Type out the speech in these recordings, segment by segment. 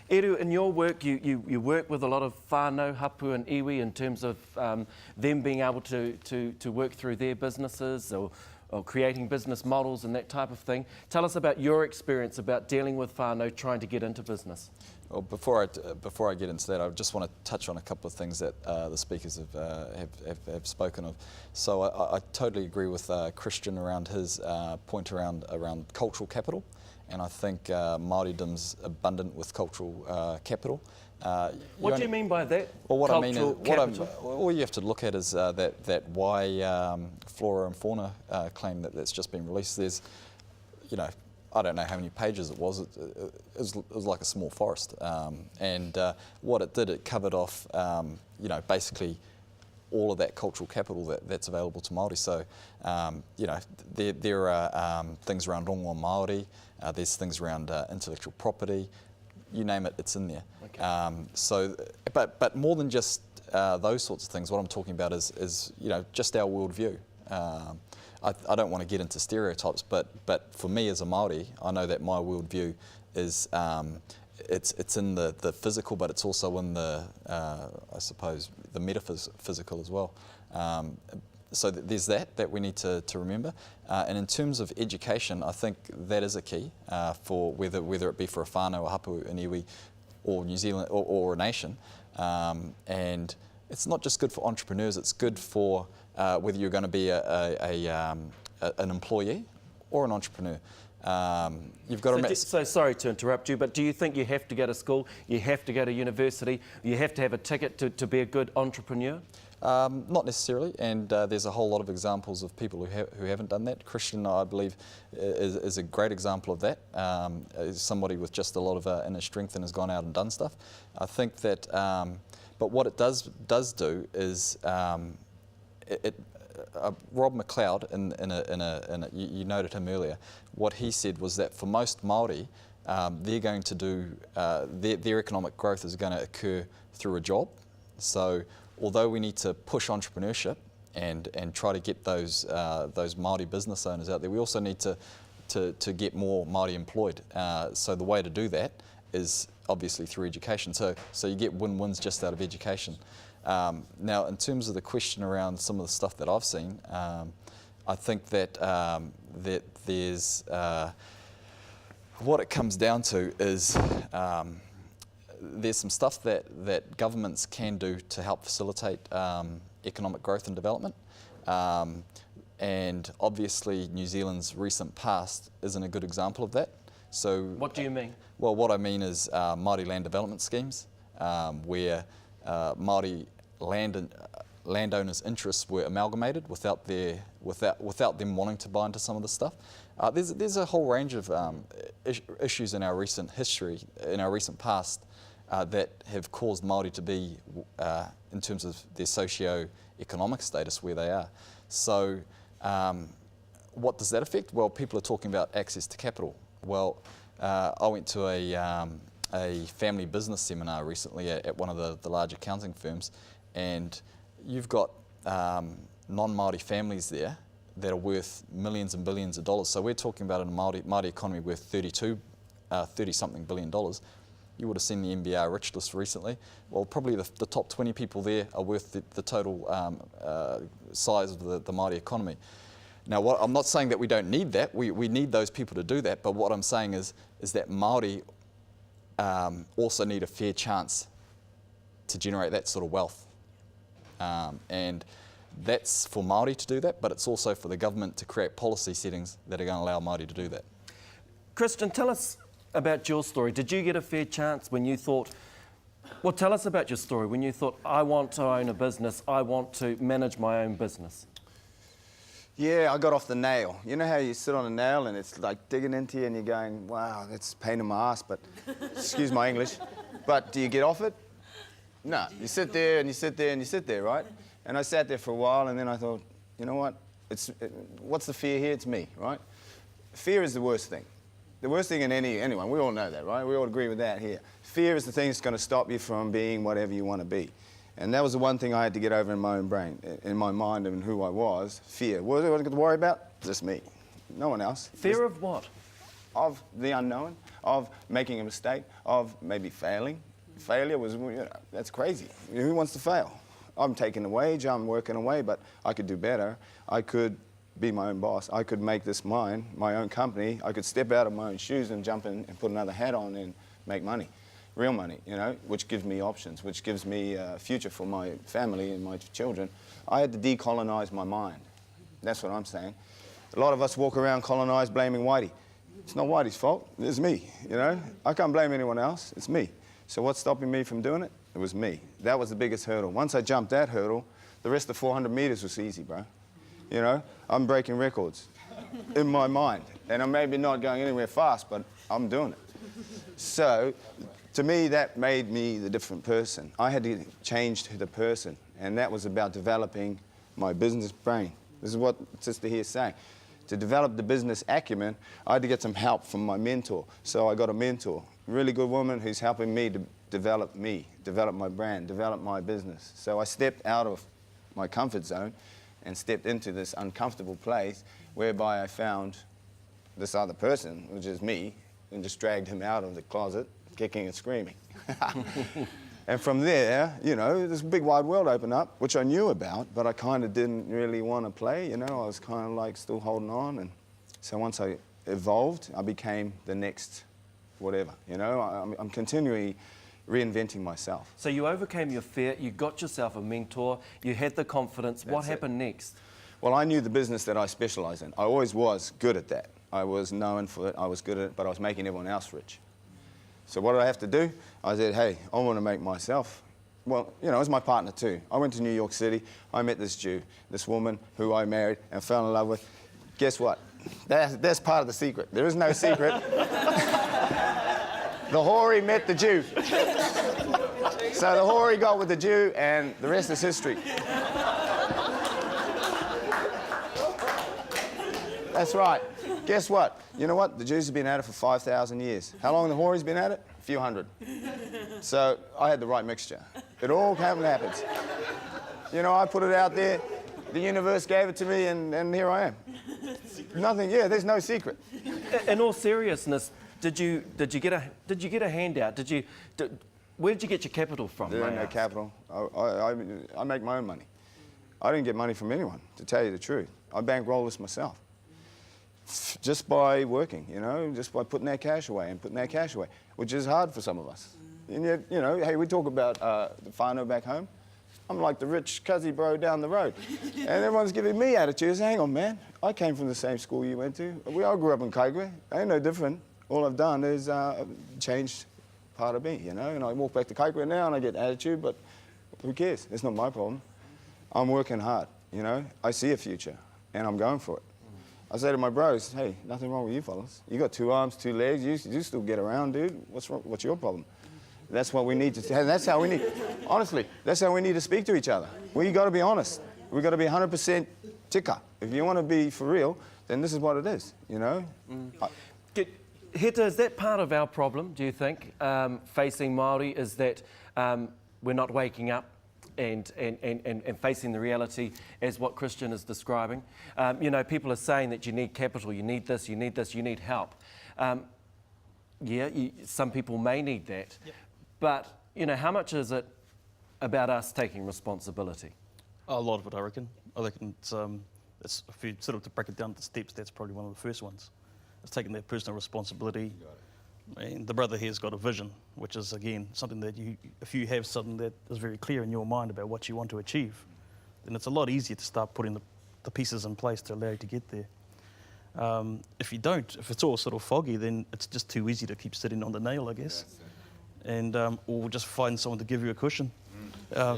Eru, in your work, you work with a lot of whānau, hapu and iwi in terms of them being able to work through their businesses or creating business models and that type of thing. Tell us about your experience about dealing with whānau trying to get into business. Well, before I get into that, I just want to touch on a couple of things that the speakers have spoken of. So I totally agree with Christian around his point around cultural capital, and I think Māoridom's abundant with cultural capital. What do you mean by that? Well, what I mean is, all you have to look at is that why flora and fauna claim that's just been released. There's, I don't know how many pages it was. It was like a small forest, and what it did, it covered off, basically all of that cultural capital that's available to Māori. So, there are things around rongoa Māori. There's things around intellectual property. You name it, it's in there. Okay. But more than just those sorts of things, what I'm talking about is just our worldview. I don't want to get into stereotypes, but for me as a Māori, I know that my worldview is it's in the physical, but it's also in the I suppose the metaphysical as well. So there's that we need to remember. And in terms of education, I think that is a key for whether it be for a whānau, a hapu, an iwi, or New Zealand, or a nation. And it's not just good for entrepreneurs, it's good for whether you're going to be an employee or an entrepreneur. You've got to so sorry to interrupt you, but do you think you have to go to school, you have to go to university, you have to have a ticket to be a good entrepreneur? Not necessarily, and there's a whole lot of examples of people who haven't done that. Christian, I believe, is a great example of that. Is somebody with just a lot of inner strength and has gone out and done stuff. I think that, but what it does do is Rob McLeod, you noted him earlier, what he said was that for most Māori, they're going to do, their economic growth is going to occur through a job. So although we need to push entrepreneurship and try to get those Māori business owners out there, we also need to get more Māori employed. So the way to do that is obviously through education. So you get win-wins just out of education. Now, in terms of the question around some of the stuff that I've seen, I think that there's what it comes down to is there's some stuff that governments can do to help facilitate economic growth and development. And obviously New Zealand's recent past isn't a good example of that. So what do you mean? Well, what I mean is Māori land development schemes, where Māori landowners' interests were amalgamated without them wanting to buy into some of the stuff. There's a whole range of issues in our recent history, in our recent past, that have caused Māori to be, in terms of their socio-economic status, where they are. So what does that affect? Well, people are talking about access to capital. Well, I went to a family business seminar recently at one of the large accounting firms, and you've got non-Māori families there that are worth millions and billions of dollars. So we're talking about a Māori economy worth 30-something billion dollars. You would have seen the NBR Rich List recently. Well, probably the top 20 people there are worth the total size of the Māori economy. Now, I'm not saying that we don't need that. We need those people to do that. But what I'm saying is that Māori also need a fair chance to generate that sort of wealth. And that's for Māori to do that, but it's also for the government to create policy settings that are going to allow Māori to do that. Christian, tell us about your story. Did you get a fair chance when you thought, well, tell us about your story, when you thought, I want to own a business, I want to manage my own business? Yeah, I got off the nail. You know how you sit on a nail and it's like digging into you and you're going, wow, that's a pain in my ass, but excuse my English. But do you get off it? No, you sit there and you sit there and you sit there, right? And I sat there for a while and then I thought, you know what? What's the fear here? It's me, right? Fear is the worst thing. The worst thing in anyone, we all know that, right? We all agree with that here. Fear is the thing that's going to stop you from being whatever you want to be. And that was the one thing I had to get over in my own brain, in my mind and who I was. Fear. What was I going to worry about? Just me. No one else. Fear of what? of the unknown, of making a mistake, of maybe failing. Failure was, that's crazy. Who wants to fail? I'm taking a wage, I'm working away, but I could do better. I could be my own boss. I could make this mine, my own company. I could step out of my own shoes and jump in and put another hat on and make money, real money, which gives me options, which gives me a future for my family and my children. I had to decolonize my mind. That's what I'm saying. A lot of us walk around colonized blaming Whitey. It's not Whitey's fault, it's me, I can't blame anyone else, it's me. So what's stopping me from doing it? It was me. That was the biggest hurdle. Once I jumped that hurdle, the rest of 400 meters was easy, bro. I'm breaking records in my mind. And I'm maybe not going anywhere fast, but I'm doing it. So, to me, that made me the different person. I had to change to the person, and that was about developing my business brain. This is what Sister here is saying. To develop the business acumen, I had to get some help from my mentor. So I got a mentor, a really good woman who's helping me to develop my brand, develop my business. So I stepped out of my comfort zone and stepped into this uncomfortable place whereby I found this other person, which is me, and just dragged him out of the closet, kicking and screaming. And from there, this big wide world opened up, which I knew about, but I kind of didn't really want to play, I was kind of like still holding on. And so once I evolved, I became the next whatever, I'm continually reinventing myself. So you overcame your fear, you got yourself a mentor, you had the confidence. What happened next? Well, I knew the business that I specialise in. I always was good at that. I was known for it, I was good at it, but I was making everyone else rich. So what did I have to do? I said, hey, I want to make myself. Well, it was my partner too. I went to New York City, I met this Jew, this woman who I married and fell in love with. Guess what? That's part of the secret. There is no secret. The hoary met the Jew. So the hoary got with the Jew, and the rest is history. That's right. Guess what? You know what? The Jews have been at it for 5,000 years. How long have the hoary's been at it? A few hundred. So I had the right mixture. It all happens. I put it out there, the universe gave it to me, and here I am. Nothing, there's no secret. In all seriousness, did you get a handout? Where did you get your capital from? There ain't no capital. I make my own money. I didn't get money from anyone, to tell you the truth. I bankroll this myself. Just by working, just by putting that cash away and putting that cash away, which is hard for some of us. And yet, hey, we talk about the whānau back home. I'm like the rich cuzzy bro down the road. And everyone's giving me attitudes. Hang on, man. I came from the same school you went to. We all grew up in Kaigwe. Ain't no different. All I've done is changed part of me, And I walk back to Kaigwe now and I get attitude, but who cares? It's not my problem. I'm working hard, I see a future and I'm going for it. I say to my bros, hey, nothing wrong with you fellas. You got 2 arms, 2 legs, you still get around, dude. What's wrong? What's your problem? That's what we need to, that's how we need, honestly, that's how we need to speak to each other. We got to be honest. We got to be 100% tika. If you want to be for real, then this is what it is, Heta, is that part of our problem, do you think, facing Māori, is that we're not waking up and facing the reality as what Christian is describing? People are saying that you need capital, you need this, you need help. Some people may need that. Yep. But, how much is it about us taking responsibility? A lot of it, I reckon. I reckon it's if you sort of to break it down to steps, that's probably one of the first ones. It's taking that personal responsibility. And the brother here's got a vision, which is, again, something that if you have something that is very clear in your mind about what you want to achieve, then it's a lot easier to start putting the pieces in place to allow you to get there. If you don't, if it's all sort of foggy, then it's just too easy to keep sitting on the nail, I guess. And or just find someone to give you a cushion. So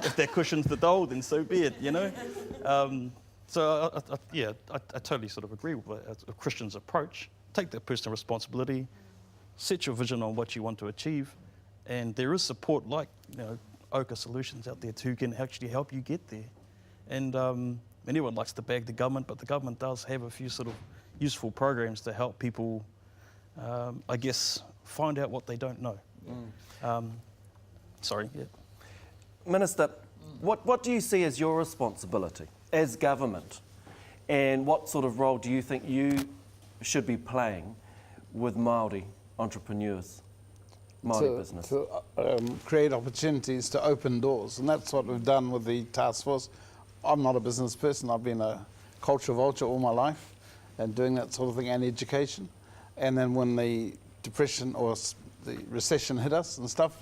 if that cushion's the dole, then so be it, So I totally sort of agree with a Christian's approach. Take that personal responsibility, set your vision on what you want to achieve, and there is support like Oka Solutions out there too, who can actually help you get there. And anyone likes to bag the government, but the government does have a few sort of useful programs to help people, I guess, find out what they don't know. Minister, what do you see as your responsibility as government And what sort of role do you think you should be playing with Māori entrepreneurs, Māori business? To create opportunities to open doors, and that's what we've done with the task force. I'm not a business person. I've been a culture vulture all my life and doing that sort of thing, and education. And then when the depression or the recession hit us and stuff,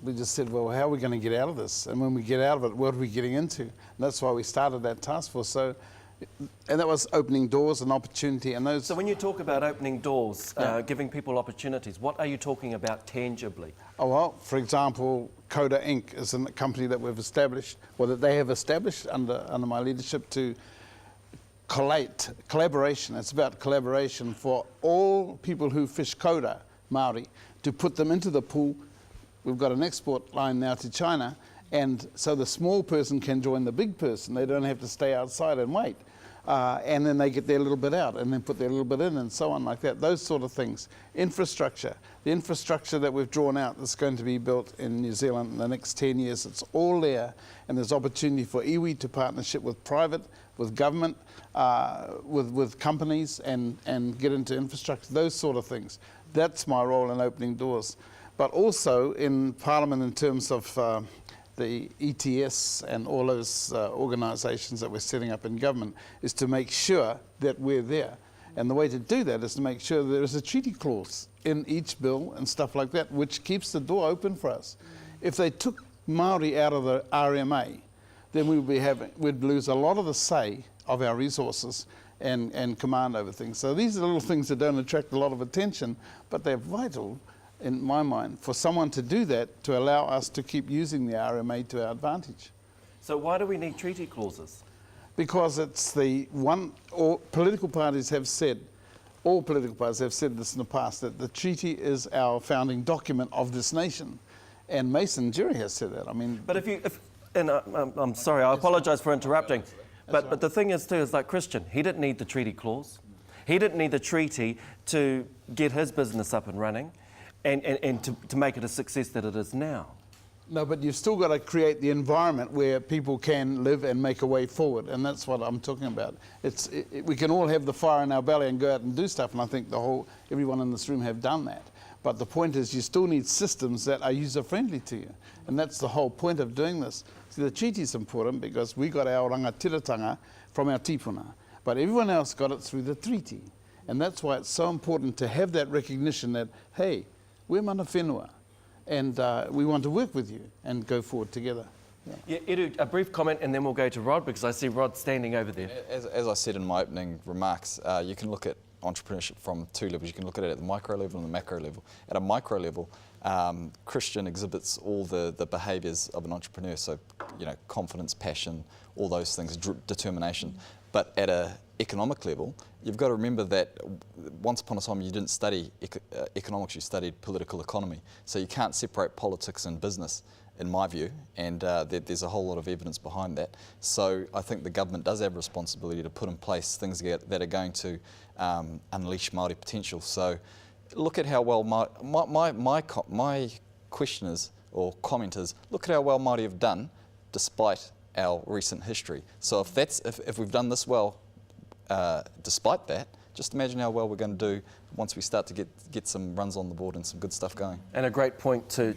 we just said, well, how are we going to get out of this? And when we get out of it, what are we getting into? And that's why we started that task force. So, and that was opening doors and opportunity. And those. So when you talk about opening doors, giving people opportunities, what are you talking about tangibly? Oh, well, for example, Coda Inc. is a company that we've established, or that they have established under my leadership to collaboration. It's about collaboration for all people who fish Coda, Māori, to put them into the pool. We've got an export line now to China, and so the small person can join the big person. They don't have to stay outside and wait. And then they get their little bit out and then put their little bit in and so on like that. Those sort of things. Infrastructure. The infrastructure that we've drawn out that's going to be built in New Zealand in the next 10 years, it's all there. And there's opportunity for iwi to partnership with private, with government, with companies and get into infrastructure, those sort of things. That's my role in opening doors. But also in Parliament in terms of the ETS and all those organisations that we're setting up in government is to make sure that we're there. And the way to do that is to make sure there is a treaty clause in each bill and stuff like that, which keeps the door open for us. If they took Māori out of the RMA, then we'd lose a lot of the say of our resources and command over things. So these are little things that don't attract a lot of attention, but they're vital in my mind, for someone to do that, to allow us to keep using the RMA to our advantage. So why do we need treaty clauses? Because it's the one, all political parties have said this in the past, that the treaty is our founding document of this nation. And Mason Jerry has said that. I mean, but I'm sorry, I apologise for interrupting. But the thing is too, is like Christian, he didn't need the treaty clause. He didn't need the treaty to get his business up and running. And to make it a success that it is now. No, but you've still got to create the environment where people can live and make a way forward, and that's what I'm talking about. We can all have the fire in our belly and go out and do stuff, and I think everyone in this room have done that. But the point is you still need systems that are user-friendly to you, and that's the whole point of doing this. See, the treaty is important because we got our rangatiratanga from our tipuna, but everyone else got it through the treaty. And that's why it's so important to have that recognition that, hey, we're mana whenua, and we want to work with you and go forward together. Yeah, Edu, a brief comment and then we'll go to Rod, because I see Rod standing over there. As I said in my opening remarks, you can look at entrepreneurship from two levels. You can look at it at the micro level and the macro level. At a micro level, Christian exhibits all the behaviours of an entrepreneur, so confidence, passion, all those things, determination. But at an economic level, you've got to remember that once upon a time you didn't study economics, you studied political economy. So you can't separate politics and business, in my view, and there's a whole lot of evidence behind that. So I think the government does have a responsibility to put in place things that are going to unleash Māori potential. So look at how well my question is, or comment is, look at how well Māori have done despite our recent history. So if we've done this well despite that, just imagine how well we're going to do once we start to get some runs on the board and some good stuff going. And a great point to